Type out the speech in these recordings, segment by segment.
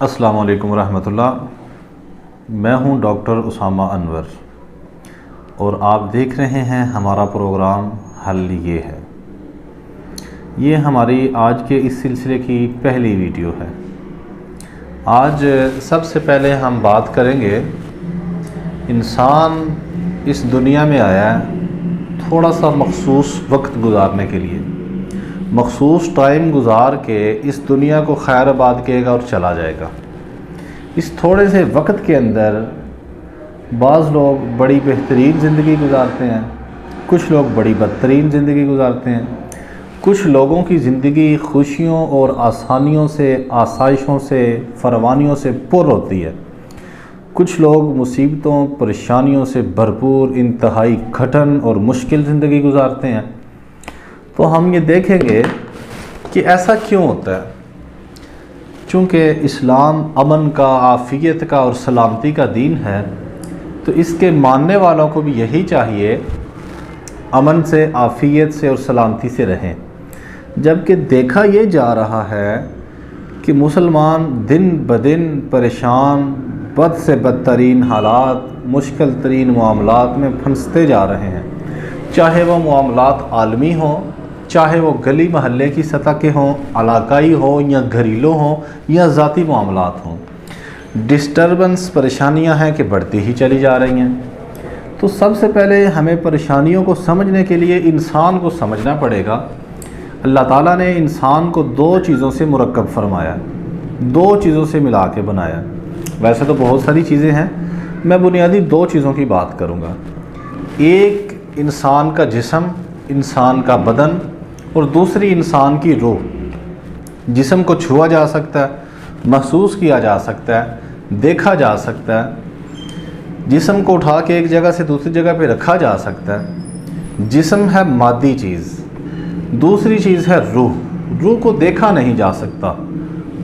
السلام علیکم ورحمۃ اللہ۔ میں ہوں ڈاکٹر اسامہ انور اور آپ دیکھ رہے ہیں ہمارا پروگرام حل یہ ہے۔ یہ ہماری آج کے اس سلسلے کی پہلی ویڈیو ہے۔ آج سب سے پہلے ہم بات کریں گے، انسان اس دنیا میں آیا ہے تھوڑا سا مخصوص وقت گزارنے کے لیے، مخصوص ٹائم گزار کے اس دنیا کو خیر آباد کہے گا اور چلا جائے گا۔ اس تھوڑے سے وقت کے اندر بعض لوگ بڑی بہترین زندگی گزارتے ہیں، کچھ لوگ بڑی بدترین زندگی گزارتے ہیں، کچھ لوگوں کی زندگی خوشیوں اور آسانیوں سے، آسائشوں سے، فراوانیوں سے پر ہوتی ہے، کچھ لوگ مصیبتوں، پریشانیوں سے بھرپور انتہائی گھٹن اور مشکل زندگی گزارتے ہیں۔ تو ہم یہ دیکھیں گے کہ ایسا کیوں ہوتا ہے۔ چونکہ اسلام امن کا، عافیت کا اور سلامتی کا دین ہے، تو اس کے ماننے والوں کو بھی یہی چاہیے امن سے، عافیت سے اور سلامتی سے رہیں۔ جبکہ دیکھا یہ جا رہا ہے کہ مسلمان دن بدن پریشان، بد سے بدترین حالات، مشکل ترین معاملات میں پھنستے جا رہے ہیں، چاہے وہ معاملات عالمی ہوں، چاہے وہ گلی محلے کی سطح کے ہوں، علاقائی ہوں یا گھریلو ہوں یا ذاتی معاملات ہوں۔ ڈسٹربنس، پریشانیاں ہیں کہ بڑھتی ہی چلی جا رہی ہیں۔ تو سب سے پہلے ہمیں پریشانیوں کو سمجھنے کے لیے انسان کو سمجھنا پڑے گا۔ اللہ تعالیٰ نے انسان کو دو چیزوں سے مرکب فرمایا، دو چیزوں سے ملا کے بنایا۔ ویسے تو بہت ساری چیزیں ہیں، میں بنیادی دو چیزوں کی بات کروں گا۔ ایک انسان کا جسم، انسان کا بدن، اور دوسری انسان کی روح۔ جسم کو چھوا جا سکتا ہے، محسوس کیا جا سکتا ہے، دیکھا جا سکتا ہے، جسم کو اٹھا کے ایک جگہ سے دوسری جگہ پہ رکھا جا سکتا ہے۔ جسم ہے مادی چیز، دوسری چیز ہے روح۔ روح کو دیکھا نہیں جا سکتا،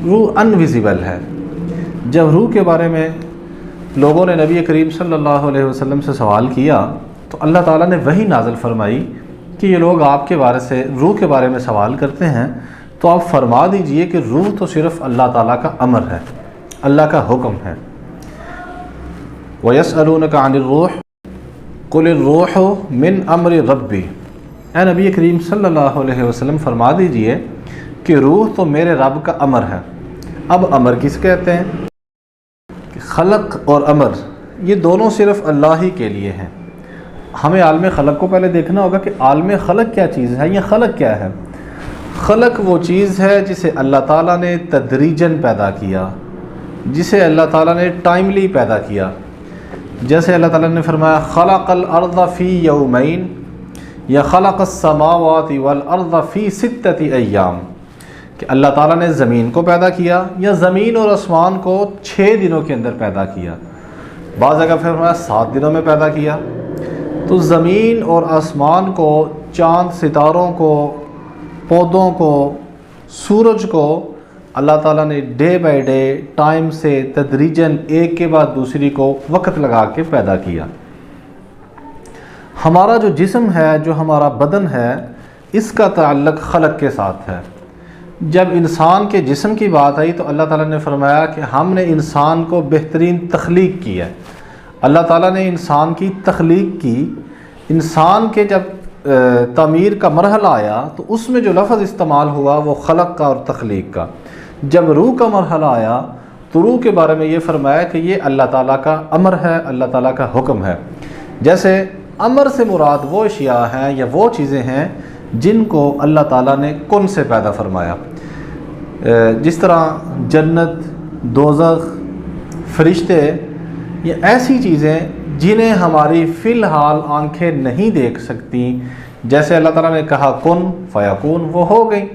روح انویزیبل ہے۔ جب روح کے بارے میں لوگوں نے نبی کریم صلی اللہ علیہ وسلم سے سوال کیا تو اللہ تعالیٰ نے وحی نازل فرمائی کہ یہ لوگ آپ کے بارے سے روح کے بارے میں سوال کرتے ہیں، تو آپ فرما دیجئے کہ روح تو صرف اللہ تعالیٰ کا امر ہے، اللہ کا حکم ہے۔ وَيَسْأَلُونَكَ عَنِ الرُّوحِ قُلِ الرُّوحُ مِنْ أَمْرِ رَبِّي۔ اے نبی کریم صلی اللہ علیہ وسلم فرما دیجئے کہ روح تو میرے رب کا امر ہے۔ اب امر کس کہتے ہیں؟ کہ خلق اور امر یہ دونوں صرف اللہ ہی کے لیے ہیں۔ ہمیں عالم خلق کو پہلے دیکھنا ہوگا کہ عالم خلق کیا چیز ہے، یا خلق کیا ہے۔ خلق وہ چیز ہے جسے اللہ تعالیٰ نے تدریجاً پیدا کیا، جسے اللہ تعالیٰ نے ٹائملی پیدا کیا۔ جیسے اللہ تعالیٰ نے فرمایا خلق الارض فی یومین، یا خلق السماوات والارض فی 6 ایام، کہ اللہ تعالیٰ نے زمین کو پیدا کیا یا زمین اور آسمان کو 6 دنوں کے اندر پیدا کیا۔ بعض جگہ فرمایا 7 دنوں میں پیدا کیا۔ تو زمین اور آسمان کو، چاند ستاروں کو، پودوں کو، سورج کو اللہ تعالیٰ نے ڈے بائی ڈے ٹائم سے تدریجاً ایک کے بعد دوسری کو وقت لگا کے پیدا کیا۔ ہمارا جو جسم ہے، جو ہمارا بدن ہے، اس کا تعلق خلق کے ساتھ ہے۔ جب انسان کے جسم کی بات آئی تو اللہ تعالیٰ نے فرمایا کہ ہم نے انسان کو بہترین تخلیق کی ہے۔ اللہ تعالیٰ نے انسان کی تخلیق کی۔ انسان کے جب تعمیر کا مرحلہ آیا تو اس میں جو لفظ استعمال ہوا وہ خلق کا اور تخلیق کا۔ جب روح کا مرحلہ آیا تو روح کے بارے میں یہ فرمایا کہ یہ اللہ تعالیٰ کا امر ہے، اللہ تعالیٰ کا حکم ہے۔ جیسے امر سے مراد وہ اشیاء ہیں یا وہ چیزیں ہیں جن کو اللہ تعالیٰ نے کن سے پیدا فرمایا، جس طرح جنت، دوزخ، فرشتے، یہ ایسی چیزیں جنہیں ہماری فی الحال آنکھیں نہیں دیکھ سکتی۔ جیسے اللہ تعالیٰ نے کہا کن فیکون، وہ ہو گئی۔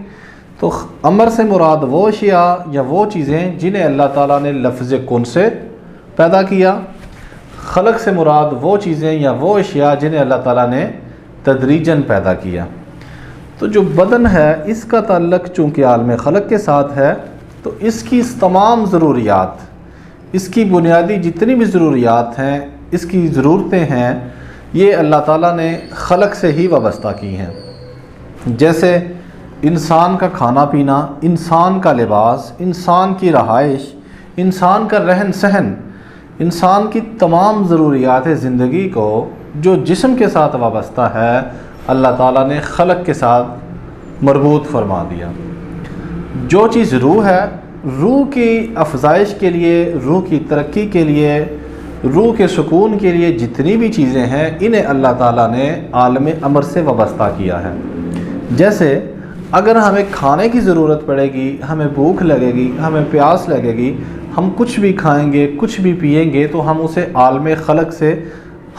تو امر سے مراد وہ اشیاء یا وہ چیزیں جنہیں اللہ تعالیٰ نے لفظ کن سے پیدا کیا۔ خلق سے مراد وہ چیزیں یا وہ اشیاء جنہیں اللہ تعالیٰ نے تدریجاً پیدا کیا۔ تو جو بدن ہے اس کا تعلق چونکہ عالم خلق کے ساتھ ہے، تو اس کی تمام ضروریات، اس کی بنیادی جتنی بھی ضروریات ہیں، اس کی ضرورتیں ہیں، یہ اللہ تعالیٰ نے خلق سے ہی وابستہ کی ہیں۔ جیسے انسان کا کھانا پینا، انسان کا لباس، انسان کی رہائش، انسان کا رہن سہن، انسان کی تمام ضروریات زندگی کو جو جسم کے ساتھ وابستہ ہے اللہ تعالیٰ نے خلق کے ساتھ مربوط فرما دیا۔ جو چیز روح ہے، روح کی افزائش کے لیے، روح کی ترقی کے لیے، روح کے سکون کے لیے جتنی بھی چیزیں ہیں انہیں اللہ تعالیٰ نے عالم امر سے وابستہ کیا ہے۔ جیسے اگر ہمیں کھانے کی ضرورت پڑے گی، ہمیں بھوک لگے گی، ہمیں پیاس لگے گی، ہم کچھ بھی کھائیں گے، کچھ بھی پئیں گے تو ہم اسے عالم خلق سے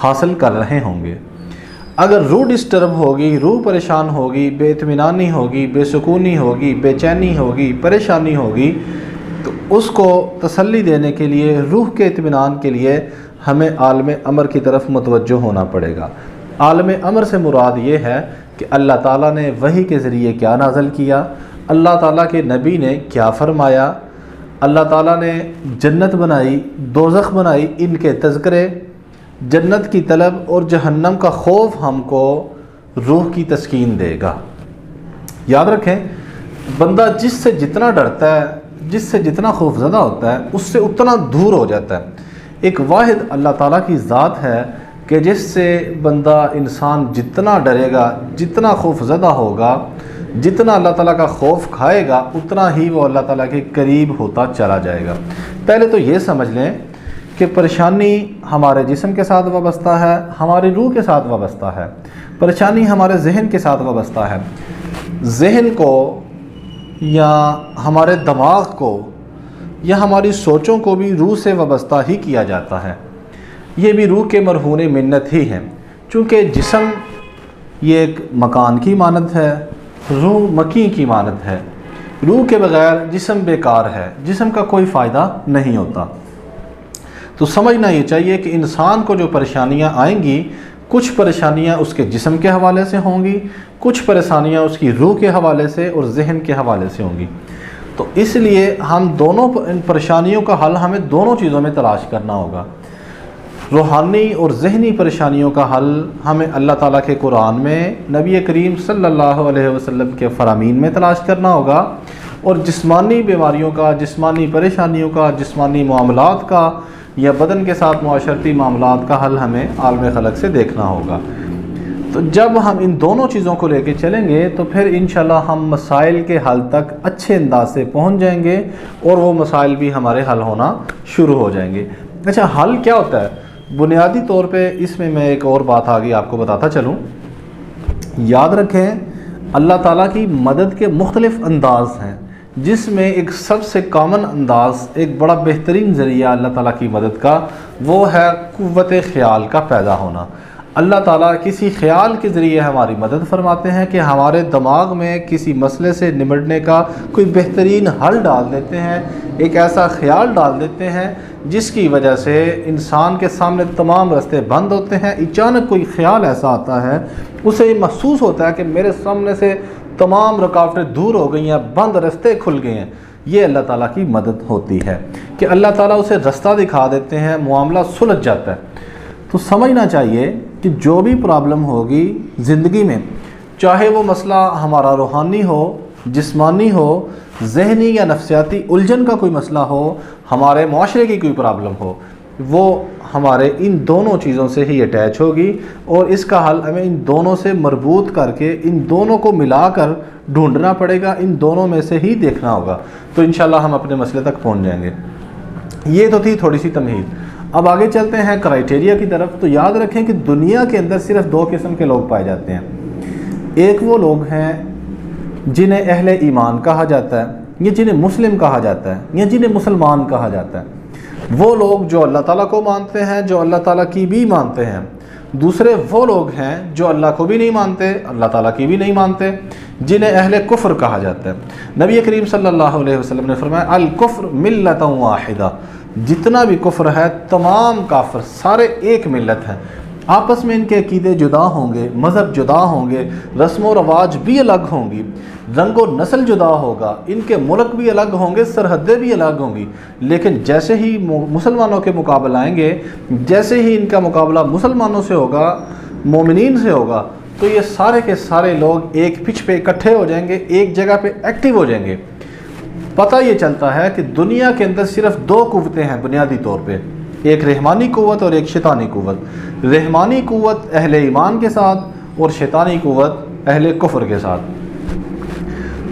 حاصل کر رہے ہوں گے۔ اگر روح ڈسٹرب ہوگی، روح پریشان ہوگی، بے اطمینانی ہوگی، بے سکونی ہوگی، بے چینی ہوگی، پریشانی ہوگی، تو اس کو تسلی دینے کے لیے، روح کے اطمینان کے لیے ہمیں عالم امر کی طرف متوجہ ہونا پڑے گا۔ عالم امر سے مراد یہ ہے کہ اللہ تعالیٰ نے وحی کے ذریعے کیا نازل کیا، اللہ تعالیٰ کے نبی نے کیا فرمایا، اللہ تعالیٰ نے جنت بنائی، دوزخ بنائی، ان کے تذکرے، جنت کی طلب اور جہنم کا خوف ہم کو روح کی تسکین دے گا۔ یاد رکھیں، بندہ جس سے جتنا ڈرتا ہے، جس سے جتنا خوف زدہ ہوتا ہے، اس سے اتنا دور ہو جاتا ہے۔ ایک واحد اللہ تعالیٰ کی ذات ہے کہ جس سے بندہ، انسان جتنا ڈرے گا، جتنا خوف زدہ ہوگا، جتنا اللہ تعالیٰ کا خوف کھائے گا، اتنا ہی وہ اللہ تعالیٰ کے قریب ہوتا چلا جائے گا۔ پہلے تو یہ سمجھ لیں کہ پریشانی ہمارے جسم کے ساتھ وابستہ ہے، ہماری روح کے ساتھ وابستہ ہے، پریشانی ہمارے ذہن کے ساتھ وابستہ ہے۔ ذہن کو یا ہمارے دماغ کو یا ہماری سوچوں کو بھی روح سے وابستہ ہی کیا جاتا ہے۔ یہ بھی روح کے مرہون منت ہی ہیں، چونکہ جسم یہ ایک مکان کی مانند ہے، روح مکی کی مانند ہے۔ روح کے بغیر جسم بیکار ہے، جسم کا کوئی فائدہ نہیں ہوتا۔ تو سمجھنا یہ چاہیے کہ انسان کو جو پریشانیاں آئیں گی، کچھ پریشانیاں اس کے جسم کے حوالے سے ہوں گی، کچھ پریشانیاں اس کی روح کے حوالے سے اور ذہن کے حوالے سے ہوں گی۔ تو اس لیے ہم دونوں ان پریشانیوں کا حل ہمیں دونوں چیزوں میں تلاش کرنا ہوگا۔ روحانی اور ذہنی پریشانیوں کا حل ہمیں اللہ تعالیٰ کے قرآن میں، نبی کریم صلی اللہ علیہ وسلم کے فرامین میں تلاش کرنا ہوگا، اور جسمانی بیماریوں کا، جسمانی پریشانیوں کا، جسمانی معاملات کا یا بدن کے ساتھ معاشرتی معاملات کا حل ہمیں عالم خلق سے دیکھنا ہوگا۔ تو جب ہم ان دونوں چیزوں کو لے کے چلیں گے تو پھر انشاءاللہ ہم مسائل کے حل تک اچھے انداز سے پہنچ جائیں گے، اور وہ مسائل بھی ہمارے حل ہونا شروع ہو جائیں گے۔ اچھا، حل کیا ہوتا ہے؟ بنیادی طور پہ اس میں ایک اور بات آگے آپ کو بتاتا چلوں۔ یاد رکھیں، اللہ تعالیٰ کی مدد کے مختلف انداز ہیں، جس میں ایک سب سے کامن انداز، ایک بڑا بہترین ذریعہ اللہ تعالیٰ کی مدد کا، وہ ہے قوت خیال کا پیدا ہونا۔ اللہ تعالیٰ کسی خیال کے ذریعے ہماری مدد فرماتے ہیں کہ ہمارے دماغ میں کسی مسئلے سے نمٹنے کا کوئی بہترین حل ڈال دیتے ہیں، ایک ایسا خیال ڈال دیتے ہیں جس کی وجہ سے انسان کے سامنے تمام راستے بند ہوتے ہیں۔ اچانک کوئی خیال ایسا آتا ہے، اسے یہ محسوس ہوتا ہے کہ میرے سامنے سے تمام رکاوٹیں دور ہو گئی ہیں، بند راستے کھل گئے ہیں۔ یہ اللہ تعالیٰ کی مدد ہوتی ہے کہ اللہ تعالیٰ اسے رستہ دکھا دیتے ہیں، معاملہ سلجھ جاتا ہے۔ تو سمجھنا چاہیے کہ جو بھی پرابلم ہوگی زندگی میں، چاہے وہ مسئلہ ہمارا روحانی ہو، جسمانی ہو، ذہنی یا نفسیاتی الجھن کا کوئی مسئلہ ہو، ہمارے معاشرے کی کوئی پرابلم ہو، وہ ہمارے ان دونوں چیزوں سے ہی اٹیچ ہوگی، اور اس کا حل ہمیں ان دونوں سے مربوط کر کے، ان دونوں کو ملا کر ڈھونڈنا پڑے گا، ان دونوں میں سے ہی دیکھنا ہوگا، تو انشاءاللہ ہم اپنے مسئلے تک پہنچ جائیں گے۔ یہ تو تھی تھوڑی سی تمہید۔ اب آگے چلتے ہیں کرائٹیریا کی طرف۔ تو یاد رکھیں کہ دنیا کے اندر صرف دو قسم کے لوگ پائے جاتے ہیں۔ ایک وہ لوگ ہیں جنہیں اہل ایمان کہا جاتا ہے، یا جنہیں مسلم کہا جاتا ہے، یا جنہیں مسلمان کہا جاتا ہے۔ وہ لوگ جو اللہ تعالیٰ کو مانتے ہیں، جو اللہ تعالیٰ کی بھی مانتے ہیں۔ دوسرے وہ لوگ ہیں جو اللہ کو بھی نہیں مانتے، اللہ تعالیٰ کی بھی نہیں مانتے، جنہیں اہل کفر کہا جاتا ہے۔ نبی کریم صلی اللہ علیہ وسلم نے فرمایا، الکفر ملۃ واحدہ، جتنا بھی کفر ہے، تمام کافر سارے ایک ملت ہیں۔ آپس میں ان کے عقیدے جدا ہوں گے، مذہب جدا ہوں گے، رسم و رواج بھی الگ ہوں گی، رنگ و نسل جدا ہوگا، ان کے ملک بھی الگ ہوں گے، سرحدیں بھی الگ ہوں گی، لیکن جیسے ہی مسلمانوں کے مقابلہ آئیں گے، جیسے ہی ان کا مقابلہ مسلمانوں سے ہوگا، مومنین سے ہوگا، تو یہ سارے کے سارے لوگ ایک پچ پہ اکٹھے ہو جائیں گے، ایک جگہ پہ ایکٹیو ہو جائیں گے۔ پتہ یہ چلتا ہے کہ دنیا کے اندر صرف دو قوتیں ہیں بنیادی طور پہ، ایک رحمانی قوت اور ایک شیطانی قوت۔ رحمانی قوت اہل ایمان کے ساتھ اور شیطانی قوت اہل کفر کے ساتھ۔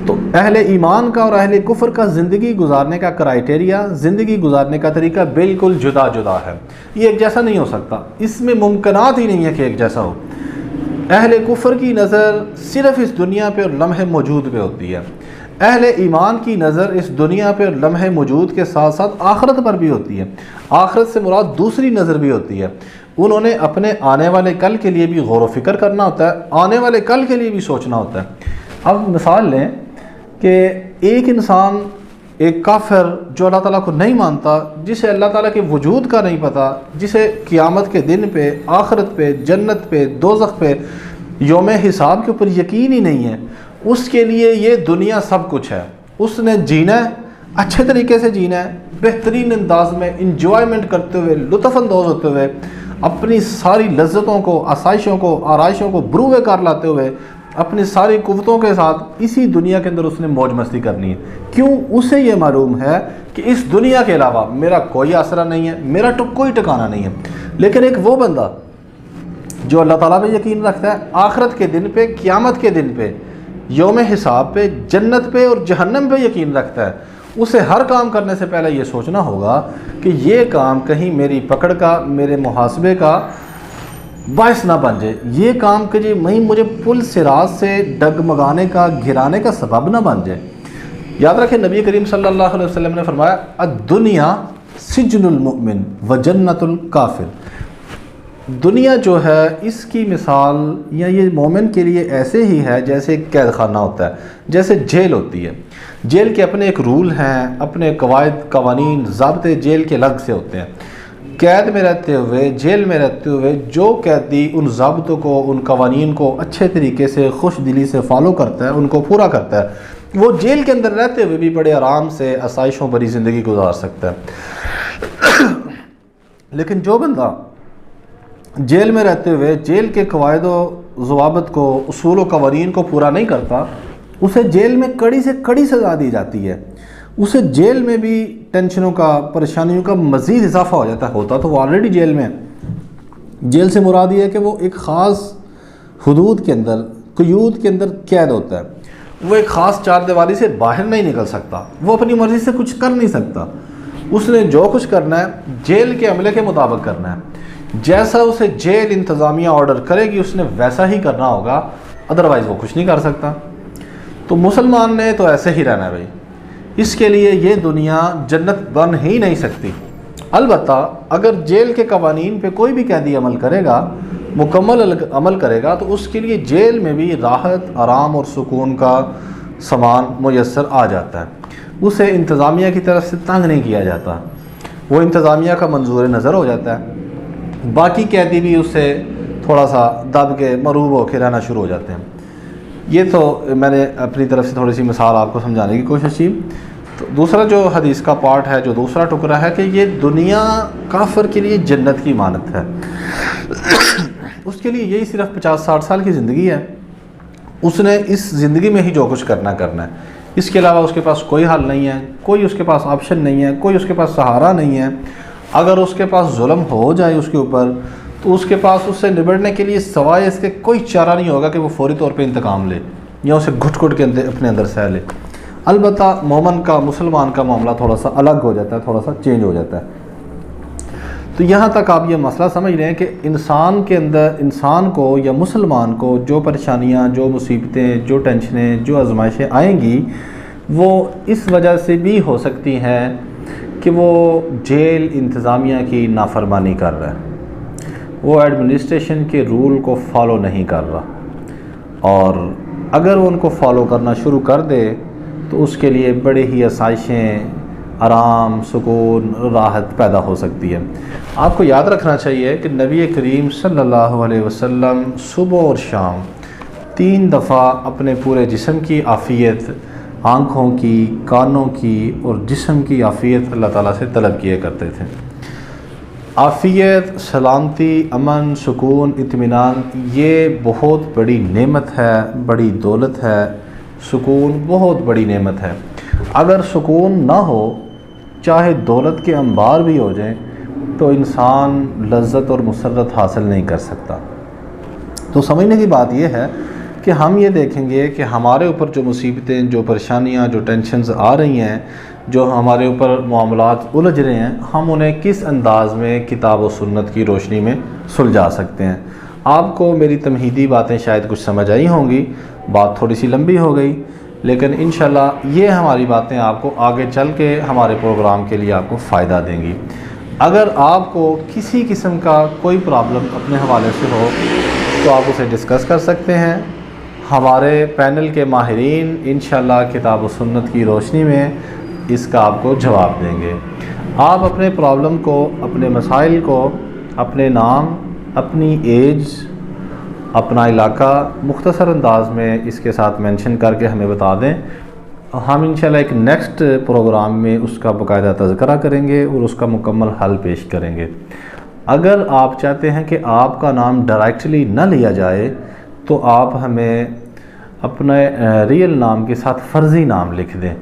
تو اہل ایمان کا اور اہل کفر کا زندگی گزارنے کا کرائیٹیریا، زندگی گزارنے کا طریقہ بالکل جدا جدا ہے، یہ ایک جیسا نہیں ہو سکتا، اس میں ممکنات ہی نہیں ہے کہ ایک جیسا ہو۔ اہل کفر کی نظر صرف اس دنیا پہ اور لمحے موجود پہ ہوتی ہے، اہل ایمان کی نظر اس دنیا پہ اور لمحے موجود کے ساتھ ساتھ آخرت پر بھی ہوتی ہے۔ آخرت سے مراد دوسری نظر بھی ہوتی ہے، انہوں نے اپنے آنے والے کل کے لیے بھی غور و فکر کرنا ہوتا ہے، آنے والے کل کے لیے بھی سوچنا ہوتا ہے۔ اب مثال لیں کہ ایک انسان، ایک کافر جو اللہ تعالیٰ کو نہیں مانتا، جسے اللہ تعالیٰ کے وجود کا نہیں پتہ، جسے قیامت کے دن پہ، آخرت پہ، جنت پہ، دوزخ پہ، یوم حساب کے اوپر یقین ہی نہیں ہے، اس کے لیے یہ دنیا سب کچھ ہے۔ اس نے جینا ہے، اچھے طریقے سے جینا ہے، بہترین انداز میں انجوائمنٹ کرتے ہوئے، لطف اندوز ہوتے ہوئے، اپنی ساری لذتوں کو، آسائشوں کو، آرائشوں کو بروئے کار لاتے ہوئے، اپنی ساری قوتوں کے ساتھ اسی دنیا کے اندر اس نے موج مستی کرنی ہے۔ کیوں؟ اسے یہ معلوم ہے کہ اس دنیا کے علاوہ میرا کوئی آسرا نہیں ہے، میرا کوئی ٹھکانہ نہیں ہے۔ لیکن ایک وہ بندہ جو اللہ تعالیٰ پہ یقین رکھتا ہے، آخرت کے دن پہ، قیامت کے دن پہ، یوم حساب پہ، جنت پہ اور جہنم پہ یقین رکھتا ہے، اسے ہر کام کرنے سے پہلے یہ سوچنا ہوگا کہ یہ کام کہیں میری پکڑ کا، میرے محاسبے کا باعث نہ بن جائے، یہ کام کہ جی مجھے پل صراط سے ڈگمگانے کا، گرانے کا سبب نہ بن جائے۔ یاد رکھیں نبی کریم صلی اللہ علیہ وسلم نے فرمایا الدنیا سجن المؤمن و جنت الکافر۔ دنیا جو ہے اس کی مثال یا یہ مومن کے لیے ایسے ہی ہے جیسے ایک قید خانہ ہوتا ہے، جیسے جیل ہوتی ہے۔ جیل کے اپنے ایک رول ہیں، اپنے قواعد، قوانین، ضابطے جیل کے الگ سے ہوتے ہیں۔ قید میں رہتے ہوئے، جیل میں رہتے ہوئے جو قیدی ان ضابطوں کو، ان قوانین کو اچھے طریقے سے، خوش دلی سے فالو کرتا ہے، ان کو پورا کرتا ہے، وہ جیل کے اندر رہتے ہوئے بھی بڑے آرام سے آسائشوں بھری زندگی گزار سکتا ہے۔ لیکن جو بندہ جیل میں رہتے ہوئے جیل کے قواعد و ضوابط کو، اصول و قوانین کو پورا نہیں کرتا، اسے جیل میں کڑی سے کڑی سزا دی جاتی ہے، اسے جیل میں بھی ٹینشنوں کا، پریشانیوں کا مزید اضافہ ہو جاتا ہے۔ ہوتا تو وہ آلریڈی جیل میں ہے۔ جیل سے مراد یہ ہے کہ وہ ایک خاص حدود کے اندر، قیود کے اندر قید ہوتا ہے، وہ ایک خاص چار دیواری سے باہر نہیں نکل سکتا، وہ اپنی مرضی سے کچھ کر نہیں سکتا، اس نے جو کچھ کرنا ہے جیل کے عملے کے مطابق کرنا ہے، جیسا اسے جیل انتظامیہ آرڈر کرے گی اس نے ویسا ہی کرنا ہوگا، ادروائز وہ کچھ نہیں کر سکتا۔ تو مسلمان نے تو ایسے ہی رہنا ہے بھائی، اس کے لیے یہ دنیا جنت بن ہی نہیں سکتی۔ البتہ اگر جیل کے قوانین پہ کوئی بھی قیدی عمل کرے گا، مکمل عمل کرے گا، تو اس کے لیے جیل میں بھی راحت، آرام اور سکون کا سامان میسر آ جاتا ہے، اسے انتظامیہ کی طرف سے تنگ نہیں کیا جاتا، وہ انتظامیہ کا منظور نظر ہو جاتا ہے، باقی قیدی بھی اس سے تھوڑا سا دب کے مروب ہو کے رہنا شروع ہو جاتے ہیں۔ یہ تو میں نے اپنی طرف سے تھوڑی سی مثال آپ کو سمجھانے کی کوشش کی۔ تو دوسرا جو حدیث کا پارٹ ہے، جو دوسرا ٹکڑا ہے کہ یہ دنیا کافر کے لیے جنت کی مانند ہے، اس کے لیے یہی صرف 50-60 سال کی زندگی ہے، اس نے اس زندگی میں ہی جو کچھ کرنا ہے، اس کے علاوہ اس کے پاس کوئی حل نہیں ہے، کوئی اس کے پاس آپشن نہیں ہے، کوئی اس کے پاس سہارا نہیں ہے۔ اگر اس کے پاس ظلم ہو جائے اس کے اوپر، تو اس کے پاس اس سے نبڑنے کے لیے سوائے اس کے کوئی چارہ نہیں ہوگا کہ وہ فوری طور پہ انتقام لے یا اسے گھٹ گھٹ کے اپنے اندر سہ لے۔ البتہ مومن کا، مسلمان کا معاملہ تھوڑا سا الگ ہو جاتا ہے، تھوڑا سا چینج ہو جاتا ہے۔ تو یہاں تک آپ یہ مسئلہ سمجھ رہے ہیں کہ انسان کے اندر، انسان کو یا مسلمان کو جو پریشانیاں، جو مصیبتیں، جو ٹینشنیں، جو آزمائشیں آئیں گی، وہ اس وجہ سے بھی ہو سکتی ہیں کہ وہ جیل انتظامیہ کی نافرمانی کر رہا ہے، وہ ایڈمنسٹریشن کے رول کو فالو نہیں کر رہا، اور اگر وہ ان کو فالو کرنا شروع کر دے تو اس کے لیے بڑے ہی آسائشیں، آرام، سکون، راحت پیدا ہو سکتی ہے۔ آپ کو یاد رکھنا چاہیے کہ نبی کریم صلی اللہ علیہ وسلم صبح اور شام 3 دفعہ اپنے پورے جسم کی عافیت، آنکھوں کی، کانوں کی اور جسم کی عافیت اللہ تعالیٰ سے طلب کیے کرتے تھے۔ عافیت، سلامتی، امن، سکون، اطمینان، یہ بہت بڑی نعمت ہے، بڑی دولت ہے، سکون بہت بڑی نعمت ہے۔ اگر سکون نہ ہو، چاہے دولت کے انبار بھی ہو جائیں، تو انسان لذت اور مسرت حاصل نہیں کر سکتا۔ تو سمجھنے کی بات یہ ہے کہ ہم یہ دیکھیں گے کہ ہمارے اوپر جو مصیبتیں، جو پریشانیاں، جو ٹینشنز آ رہی ہیں، جو ہمارے اوپر معاملات الجھ رہے ہیں، ہم انہیں کس انداز میں کتاب و سنت کی روشنی میں سلجھا سکتے ہیں۔ آپ کو میری تمہیدی باتیں شاید کچھ سمجھ آئی ہوں گی، بات تھوڑی سی لمبی ہو گئی، لیکن انشاءاللہ یہ ہماری باتیں آپ کو آگے چل کے ہمارے پروگرام کے لیے آپ کو فائدہ دیں گی۔ اگر آپ کو کسی قسم کا کوئی پرابلم اپنے حوالے سے ہو تو آپ اسے ڈسکس کر سکتے ہیں۔ ہمارے پینل کے ماہرین انشاءاللہ کتاب و سنت کی روشنی میں اس کا آپ کو جواب دیں گے۔ آپ اپنے پرابلم کو، اپنے مسائل کو، اپنے نام، اپنی ایج، اپنا علاقہ مختصر انداز میں اس کے ساتھ مینشن کر کے ہمیں بتا دیں۔ ہم انشاءاللہ ایک نیکسٹ پروگرام میں اس کا باقاعدہ تذکرہ کریں گے اور اس کا مکمل حل پیش کریں گے۔ اگر آپ چاہتے ہیں کہ آپ کا نام ڈائریکٹلی نہ لیا جائے تو آپ ہمیں اپنے ریئل نام کے ساتھ فرضی نام لکھ دیں۔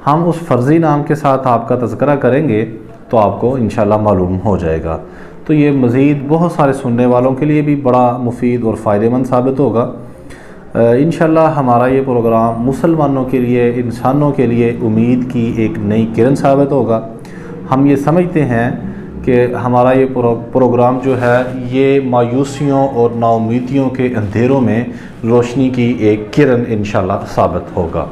ہم اس فرضی نام کے ساتھ آپ کا تذکرہ کریں گے تو آپ کو انشاءاللہ معلوم ہو جائے گا۔ تو یہ مزید بہت سارے سننے والوں کے لیے بھی بڑا مفید اور فائدہ مند ثابت ہوگا۔ انشاءاللہ ہمارا یہ پروگرام مسلمانوں کے لیے، انسانوں کے لیے امید کی ایک نئی کرن ثابت ہوگا۔ ہم یہ سمجھتے ہیں کہ ہمارا یہ پروگرام جو ہے یہ مایوسیوں اور نا امیدیوں کے اندھیروں میں روشنی کی ایک کرن انشاءاللہ ثابت ہوگا۔